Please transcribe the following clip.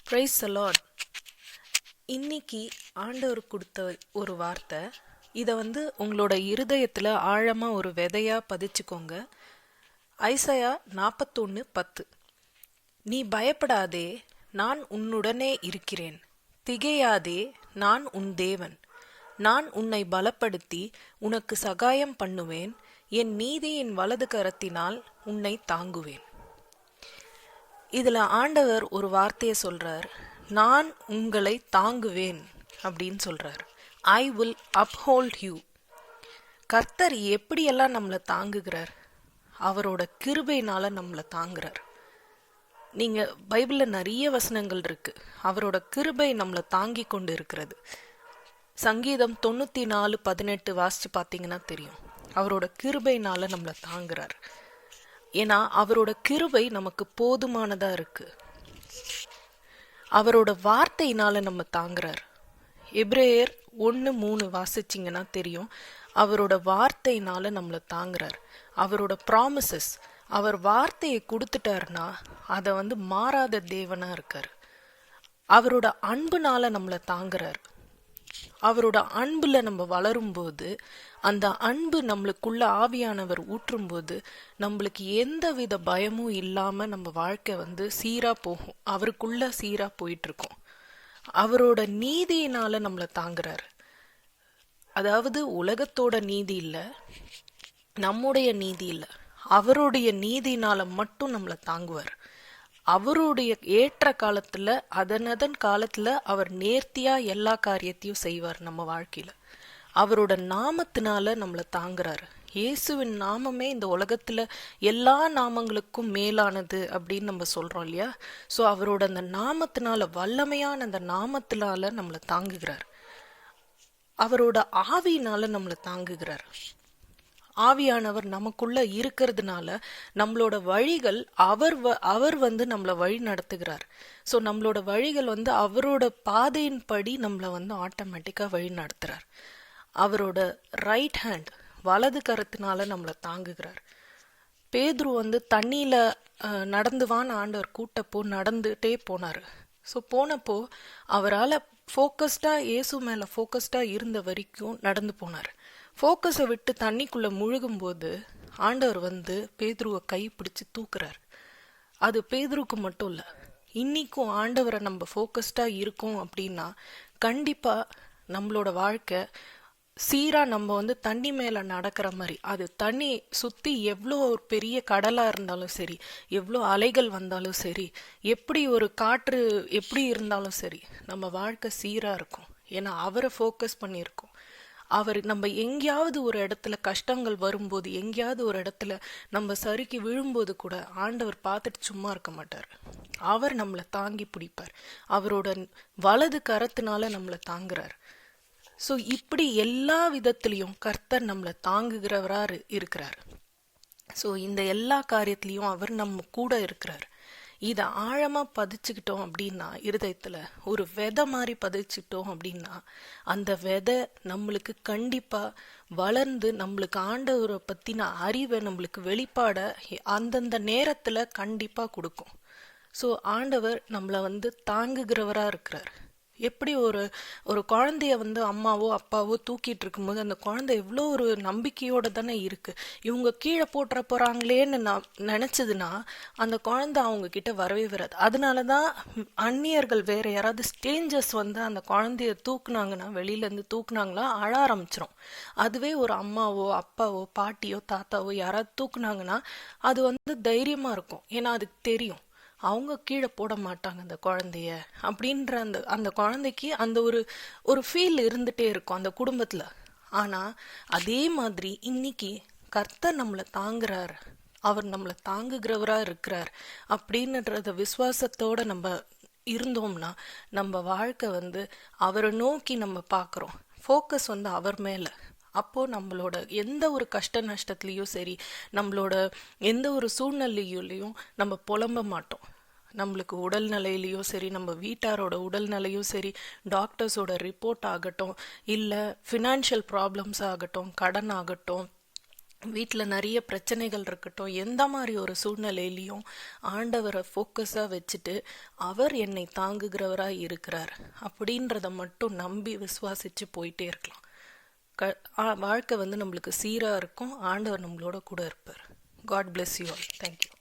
Praise the Lord. இன்னைக்கு ஆண்டவர் கொடுத்த ஒரு வார்த்தை, இதை உங்களோட இருதயத்தில் ஆழமாக ஒரு விதையாக பதிச்சுக்கோங்க. ஐசையா 41:10. நீ பயப்படாதே, நான் உன்னுடனே இருக்கிறேன். திகையாதே, நான் உன் தேவன். நான் உன்னை பலப்படுத்தி உனக்கு சகாயம் பண்ணுவேன். என் நீதியின் வலது கரத்தினால் உன்னை தாங்குவேன். இதுல ஆண்டவர் ஒரு வார்த்தையை சொல்றார், நான் உங்களை தாங்குவேன் அப்படின்னு சொல்றார். I will uphold you. கர்த்தர் எப்படியெல்லாம் நம்மளை தாங்குகிறார்? அவரோட கிருபையினால நம்மளை தாங்குறார். நீங்க பைபிள்ல நிறைய வசனங்கள் இருக்கு, அவரோட கிருபை நம்மளை தாங்கி கொண்டு இருக்கிறது. சங்கீதம் 94:18 வாசிச்சு பார்த்தீங்கன்னா தெரியும், அவரோட கிருபையினால நம்மளை தாங்குறார். ஏன்னா அவரோட கிருபை நமக்கு போதுமானதா இருக்கு. அவரோட வார்த்தையினால நம்ம தாங்குறார். எபிரேயர் 1:3 வாசிச்சிங்கன்னா தெரியும், அவரோட வார்த்தையினால நம்மளை தாங்குறார். அவரோட ப்ராமிசஸ், அவர் வார்த்தையை கொடுத்துட்டாருன்னா அதை மாறாத தேவனா இருக்காரு. அவரோட அன்புனால நம்மளை தாங்குறார். அவரோட அன்புல நம்ம வளரும்போது, அந்த அன்பு நம்மளுக்குள்ள ஆவியானவர் ஊற்றும்போது, நம்மளுக்கு எந்த வித பயமும் இல்லாம நம்ம வாழ்க்கை சீரா போகும். அவருக்குள்ள சீரா போயிட்டு இருக்கோம். அவரோட நீதியினால நம்மளை தாங்குறாரு. அதாவது உலகத்தோட நீதி இல்ல, நம்முடைய நீதி இல்ல, அவருடைய நீதினால மட்டும் நம்மளை தாங்குவார். அவருடைய ஏற்ற காலத்துல அதனதன் காலத்துல அவர் நேர்த்தியா எல்லா காரியத்தையும் செய்வார் நம்ம வாழ்க்கையில. அவரோட நாமத்தினால நம்மளை தாங்குறாரு. இயேசுவின் நாமமே இந்த உலகத்துல எல்லா நாமங்களுக்கும் மேலானது அப்படின்னு நம்ம சொல்றோம் இல்லையா? சோ அவரோட அந்த நாமத்தினால, வல்லமையான அந்த நாமத்தினால நம்மளை தாங்குகிறார். அவரோட ஆவியினால நம்மளை தாங்குகிறார். ஆவியானவர் நமக்குள்ள இருக்கிறதுனால நம்மளோட வழிகள் அவர் நம்மளை வழி நடத்துகிறார். ஸோ நம்மளோட வழிகள் அவரோட பாதையின் படி நம்மளை ஆட்டோமேட்டிக்கா வழி நடத்துறார். அவரோட ரைட் ஹேண்ட், வலது கரத்தினால நம்மளை தாங்குகிறார். பேதுரு தண்ணியில நடந்துவான்னு ஆண்டவர் கூட்டப்போ நடந்துட்டே போனாரு. ஸோ போனப்போ அவரால் ஃபோக்கஸ்டா இயேசு மேல ஃபோக்கஸ்டா இருந்த வரைக்கும் நடந்து போனார். ஃபோக்கஸை விட்டு தண்ணிக்குள்ள முழுகும் போது ஆண்டவர் பேதுருவை கை பிடிச்சு தூக்குறார். அது பேதுருக்கு மட்டும் இல்ல, இன்னைக்கும் ஆண்டவரை நம்ம ஃபோக்கஸ்டா இருக்கோம் அப்படின்னா கண்டிப்பா நம்மளோட வாழ்க்கை சீரா நம்ம தண்ணி மேல நடக்கிற மாதிரி. அது தண்ணி சுத்தி எவ்வளோ ஒரு பெரிய கடலா இருந்தாலும் சரி, எவ்வளோ அலைகள் வந்தாலும் சரி, எப்படி ஒரு காற்று எப்படி இருந்தாலும் சரி, நம்ம வாழ்க்கை சீரா இருக்கும். ஏன்னா அவரை ஃபோக்கஸ் பண்ணியிருக்கோம். அவர் நம்ம எங்கேயாவது ஒரு இடத்துல கஷ்டங்கள் வரும்போது, எங்கேயாவது ஒரு இடத்துல நம்ம சறுக்கி விழும்போது கூட ஆண்டவர் பார்த்துட்டு சும்மா இருக்க மாட்டார். அவர் நம்மளை தாங்கி பிடிப்பார். அவரோட வலது கரத்தினால நம்மளை தாங்குறார். ஸோ இப்படி எல்லா விதத்திலையும் கர்த்தர் நம்மளை தாங்குகிறவரா இருக்கிறார். ஸோ இந்த எல்லா காரியத்திலையும் அவர் நம்ம கூட இருக்கிறார். இதை ஆழமா பதிச்சுக்கிட்டோம் அப்படின்னா, இருதயத்துல ஒரு விதை மாதிரி பதிச்சுக்கிட்டோம் அப்படின்னா, அந்த விதை நம்மளுக்கு கண்டிப்பா வளர்ந்து நம்மளுக்கு ஆண்டவரை பத்தின அறிவை, நம்மளுக்கு வெளிப்பாட அந்தந்த நேரத்துல கண்டிப்பா கொடுக்கும். ஸோ ஆண்டவர் நம்மளை தாங்குகிறவரா இருக்கிறார். எப்படி ஒரு குழந்தைய அம்மாவோ அப்பாவோ தூக்கிட்டு இருக்கும்போது அந்த குழந்தை எவ்வளோ ஒரு நம்பிக்கையோட தானே இருக்கு. இவங்க கீழே போட்டுற போறாங்களேன்னு நினைச்சதுன்னா அந்த குழந்தை அவங்க கிட்ட வரவே வராது. அதனாலதான் அந்நியர்கள், வேற யாராவது ஸ்ட்ரேஞ்சர்ஸ் அந்த குழந்தைய தூக்குனாங்கன்னா, வெளியில இருந்து தூக்குனாங்களா அழ ஆரம்பிச்சிரும். அதுவே ஒரு அம்மாவோ அப்பாவோ பாட்டியோ தாத்தாவோ யாராவது தூக்குனாங்கன்னா அது தைரியமா இருக்கும். ஏன்னா அதுக்கு தெரியும் அவங்க கீழே போட மாட்டாங்க அந்த குழந்தைய அப்படின்ற அந்த குழந்தைக்கு அந்த ஒரு ஃபீல் இருந்துட்டே இருக்கும் அந்த குடும்பத்துல. ஆனா அதே மாதிரி இன்னைக்கு கர்த்தர் நம்மளை தாங்குறார், அவர் நம்மளை தாங்குகிறவரா இருக்கிறார் அப்படின்றத விசுவாசத்தோட நம்ம இருந்தோம்னா நம்ம வாழ்க்கை அவரை நோக்கி நம்ம பார்க்குறோம். ஃபோக்கஸ் அவர் மேல. அப்போ நம்மளோட எந்த ஒரு கஷ்ட நஷ்டத்துலயும் சரி, நம்மளோட எந்த ஒரு சூழ்நிலையிலையும் நம்ம புலம்ப மாட்டோம். நம்மளுக்கு உடல்நிலையிலையும் சரி, நம்ம வீட்டாரோட உடல்நிலையும் சரி, டாக்டர்ஸோட ரிப்போர்ட் ஆகட்டும், இல்லை ஃபினான்ஷியல் ப்ராப்ளம்ஸ் ஆகட்டும், கடன் ஆகட்டும், வீட்டில் நிறைய பிரச்சனைகள் இருக்கட்டும், எந்த மாதிரி ஒரு சூழ்நிலையிலையும் ஆண்டவரை ஃபோக்கஸாக வச்சுட்டு அவர் என்னை தாங்குகிறவராக இருக்கிறார் அப்படின்றத மட்டும் நம்பி விசுவாசிச்சு போயிட்டே இருக்கலாம். வாழ்க்கை நம்மளுக்கு சீராக இருக்கும். ஆண்டவர் நம்மளோட கூட இருப்பார். God bless you all. Thank you.